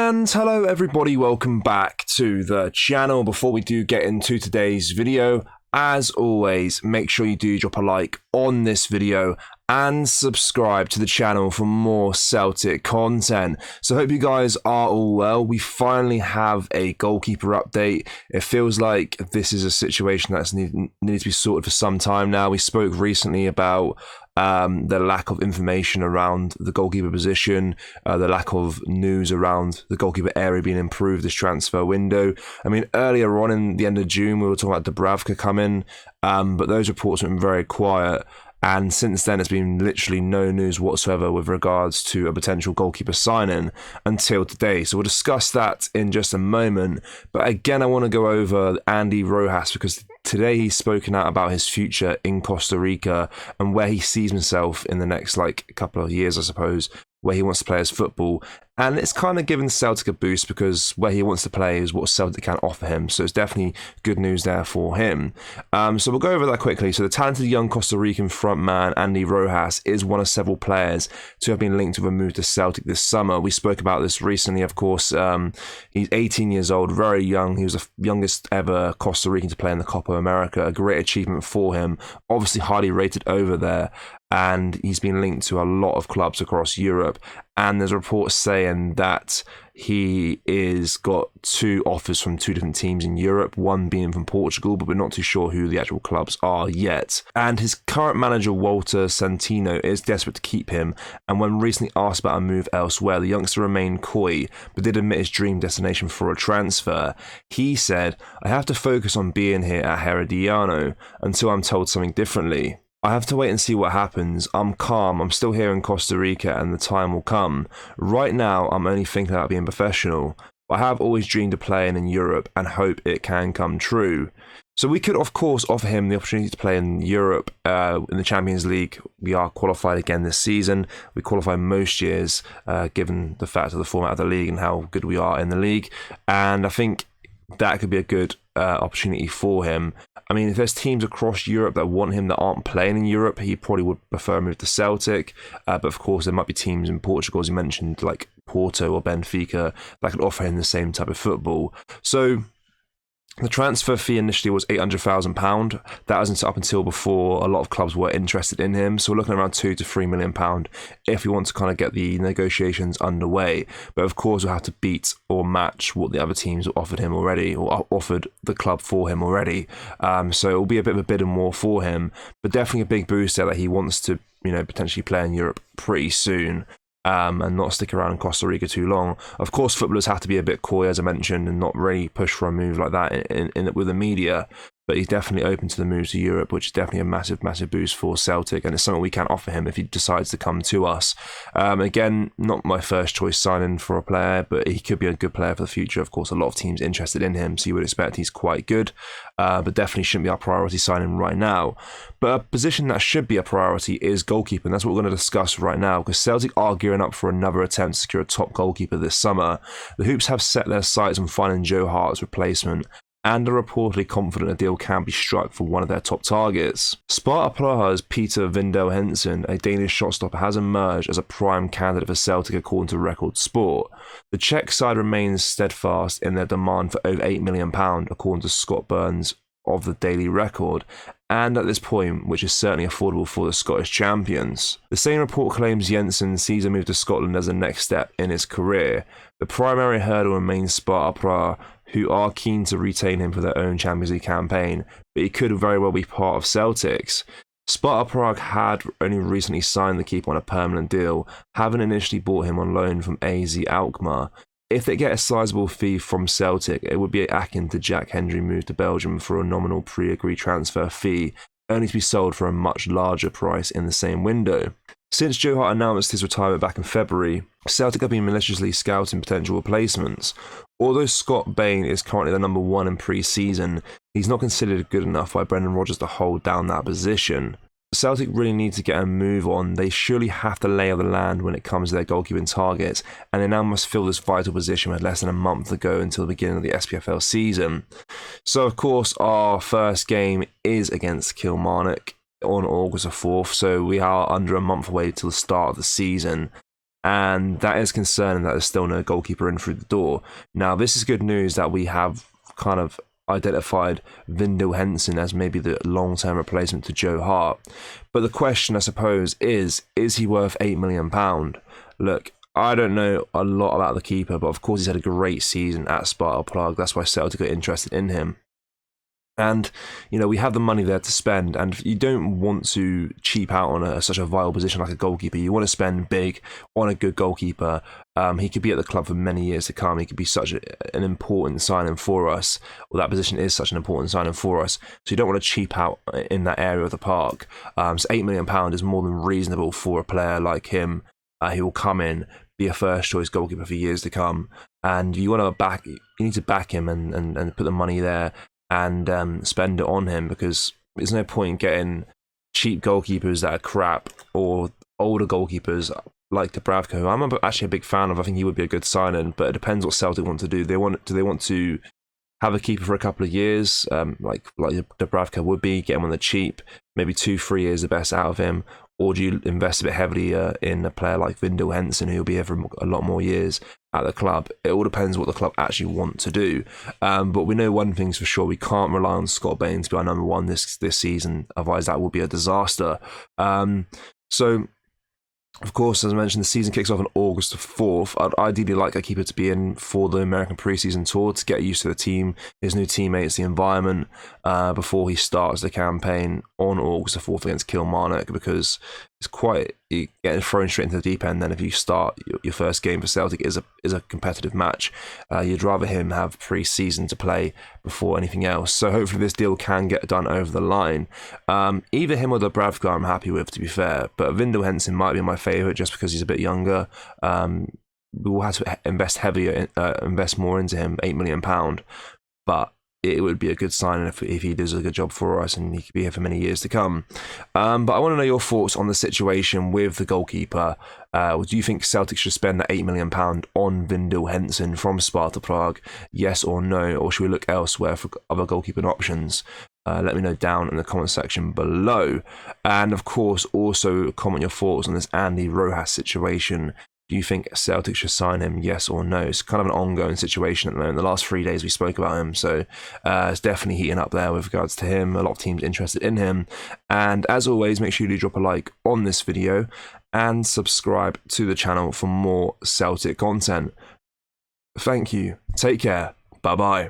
And hello everybody, welcome back to the channel. Before we do get into today's video, as always, make sure you do drop a like on this video and subscribe to the channel for more Celtic content. So I hope you guys are all well. We finally have a goalkeeper update. It feels like this is a situation that's needed to be sorted for some time now. We spoke recently about the lack of information around the goalkeeper position, the lack of news around the goalkeeper area being improved this transfer window. I mean, earlier on in the end of June, we were talking about Dubravka coming, but those reports have been very quiet. And since then, it's been literally no news whatsoever with regards to a potential goalkeeper signing until today. So we'll discuss that in just a moment. But again, I want to go over Andy Rojas because today he's spoken out about his future in Costa Rica and where he sees himself in the next couple of years, I suppose, where he wants to play his football. And it's kind of given Celtic a boost because where he wants to play is what Celtic can offer him. So it's definitely good news there for him. So we'll go over that quickly. So the talented young Costa Rican frontman Andy Rojas is one of several players to have been linked with a move to Celtic this summer. We spoke about this recently, of course. He's 18 years old, very young. He was the youngest ever Costa Rican to play in the Copa America. A great achievement for him. Obviously highly rated over there. And he's been linked to a lot of clubs across Europe. And there's reports saying that he is got 2 offers from 2 different teams in Europe, one being from Portugal, but we're not too sure who the actual clubs are yet. And his current manager, Walter Santino, is desperate to keep him. And when recently asked about a move elsewhere, the youngster remained coy, but did admit his dream destination for a transfer. He said, "I have to focus on being here at Herediano until I'm told something differently. I have to wait and see what happens. I'm calm, I'm still here in Costa Rica and the time will come. Right now, I'm only thinking about being professional. I have always dreamed of playing in Europe and hope it can come true." So we could, of course, offer him the opportunity to play in Europe, in the Champions League. We are qualified again this season. We qualify most years, given the fact of the format of the league and how good we are in the league. And I think that could be a good opportunity for him. I mean, if there's teams across Europe that want him that aren't playing in Europe, he probably would prefer a move to Celtic. But of course, there might be teams in Portugal, as you mentioned, like Porto or Benfica, that could offer him the same type of football. So the transfer fee initially was £800,000. That wasn't up until before a lot of clubs were interested in him. So we're looking at around £2 to £3 million if we want to kind of get the negotiations underway. But of course, we'll have to beat or match what the other teams offered him already, or offered the club for him already. So it'll be a bit of a bid and war for him, but definitely a big boost there that he wants to, potentially play in Europe pretty soon. And not stick around in Costa Rica too long. Of course, footballers have to be a bit coy, as I mentioned, and not really push for a move like that with the media. But he's definitely open to the move to Europe, which is definitely a massive, massive boost for Celtic. And it's something we can offer him if he decides to come to us. Again, not my first choice signing for a player, but he could be a good player for the future. Of course, a lot of teams interested in him, so you would expect he's quite good. But definitely shouldn't be our priority signing right now. But a position that should be a priority is goalkeeper, and that's what we're going to discuss right now, because Celtic are gearing up for another attempt to secure a top goalkeeper this summer. The Hoops have set their sights on finding Joe Hart's replacement, and are reportedly confident a deal can be struck for one of their top targets. Sparta Praha's Peter Vindel Hensen, a Danish shotstopper, has emerged as a prime candidate for Celtic according to Record Sport. The Czech side remains steadfast in their demand for over £8 million, according to Scott Burns of the Daily Record, and at this point, which is certainly affordable for the Scottish champions. The same report claims Jensen sees a move to Scotland as the next step in his career. The primary hurdle remains Sparta Praha, who are keen to retain him for their own Champions League campaign, but he could very well be part of Celtic's. Sparta Prague had only recently signed the keeper on a permanent deal, having initially bought him on loan from AZ Alkmaar. If they get a sizable fee from Celtic, it would be akin to Jack Hendry move to Belgium for a nominal pre-agreed transfer fee, only to be sold for a much larger price in the same window. Since Joe Hart announced his retirement back in February, Celtic have been maliciously scouting potential replacements. Although Scott Bain is currently the number 1 in pre-season, he's not considered good enough by Brendan Rodgers to hold down that position. Celtic really need to get a move on. They surely have to lay of the land when it comes to their goalkeeping targets, and they now must fill this vital position with less than a month to go until the beginning of the SPFL season. So, of course, our first game is against Kilmarnock on August the 4th, so we are under a month away till the start of the season. and that is concerning that there's still no goalkeeper in through the door. Now, this is good news that we have kind of identified Vindal Henson as maybe the long-term replacement to Joe Hart. But the question, I suppose, is he worth £8 million? Look, I don't know a lot about the keeper, but of course he's had a great season at Sparta Prague. That's why Celtic are interested in him. And, you know, we have the money there to spend, and you don't want to cheap out on such a vital position like a goalkeeper. You want to spend big on a good goalkeeper. He could be at the club for many years to come. He could be such an important signing for us, or that position is such an important signing for us. So you don't want to cheap out in that area of the park. So £8 million is more than reasonable for a player like him. He will come in, be a first choice goalkeeper for years to come, and you need to back him and put the money there and spend it on him, because there's no point in getting cheap goalkeepers that are crap, or older goalkeepers like Dubravka, who I'm actually a big fan of. I think he would be a good signing, but it depends what Celtic want to do. Do they want to have a keeper for a couple of years, like Dubravka would be, get him on the cheap, maybe 2-3 years the best out of him? Or do you invest a bit heavily in a player like Vindal Henson, who'll be here for a lot more years at the club? It all depends what the club actually want to do. But we know one thing's for sure: we can't rely on Scott Bain to be our number one this season. Otherwise, that will be a disaster. So, of course, as I mentioned, the season kicks off on August the 4th. I'd ideally like a keeper to be in for the American preseason tour to get used to the team, his new teammates, the environment, before he starts the campaign on August the 4th against Kilmarnock, because it's you're getting thrown straight into the deep end. Then if you start your first game for Celtic is a competitive match, you'd rather him have pre-season to play before anything else. So hopefully this deal can get done over the line. Either him or Dubravka I'm happy with, to be fair, but Vindal Henson might be my favourite just because he's a bit younger. We will have to invest more into him, £8 million, but it would be a good sign if he does a good job for us, and he could be here for many years to come. But I want to know your thoughts on the situation with the goalkeeper. Do you think Celtic should spend that £8 million on Vindal Henson from Sparta Prague? Yes or no? Or should we look elsewhere for other goalkeeping options? Let me know down in the comment section below. And of course, also comment your thoughts on this Andy Rojas situation. Do you think Celtic should sign him, yes or no? It's kind of an ongoing situation at the moment. The last 3 days we spoke about him, so it's definitely heating up there with regards to him. A lot of teams interested in him. And as always, make sure you do drop a like on this video and subscribe to the channel for more Celtic content. Thank you. Take care. Bye-bye.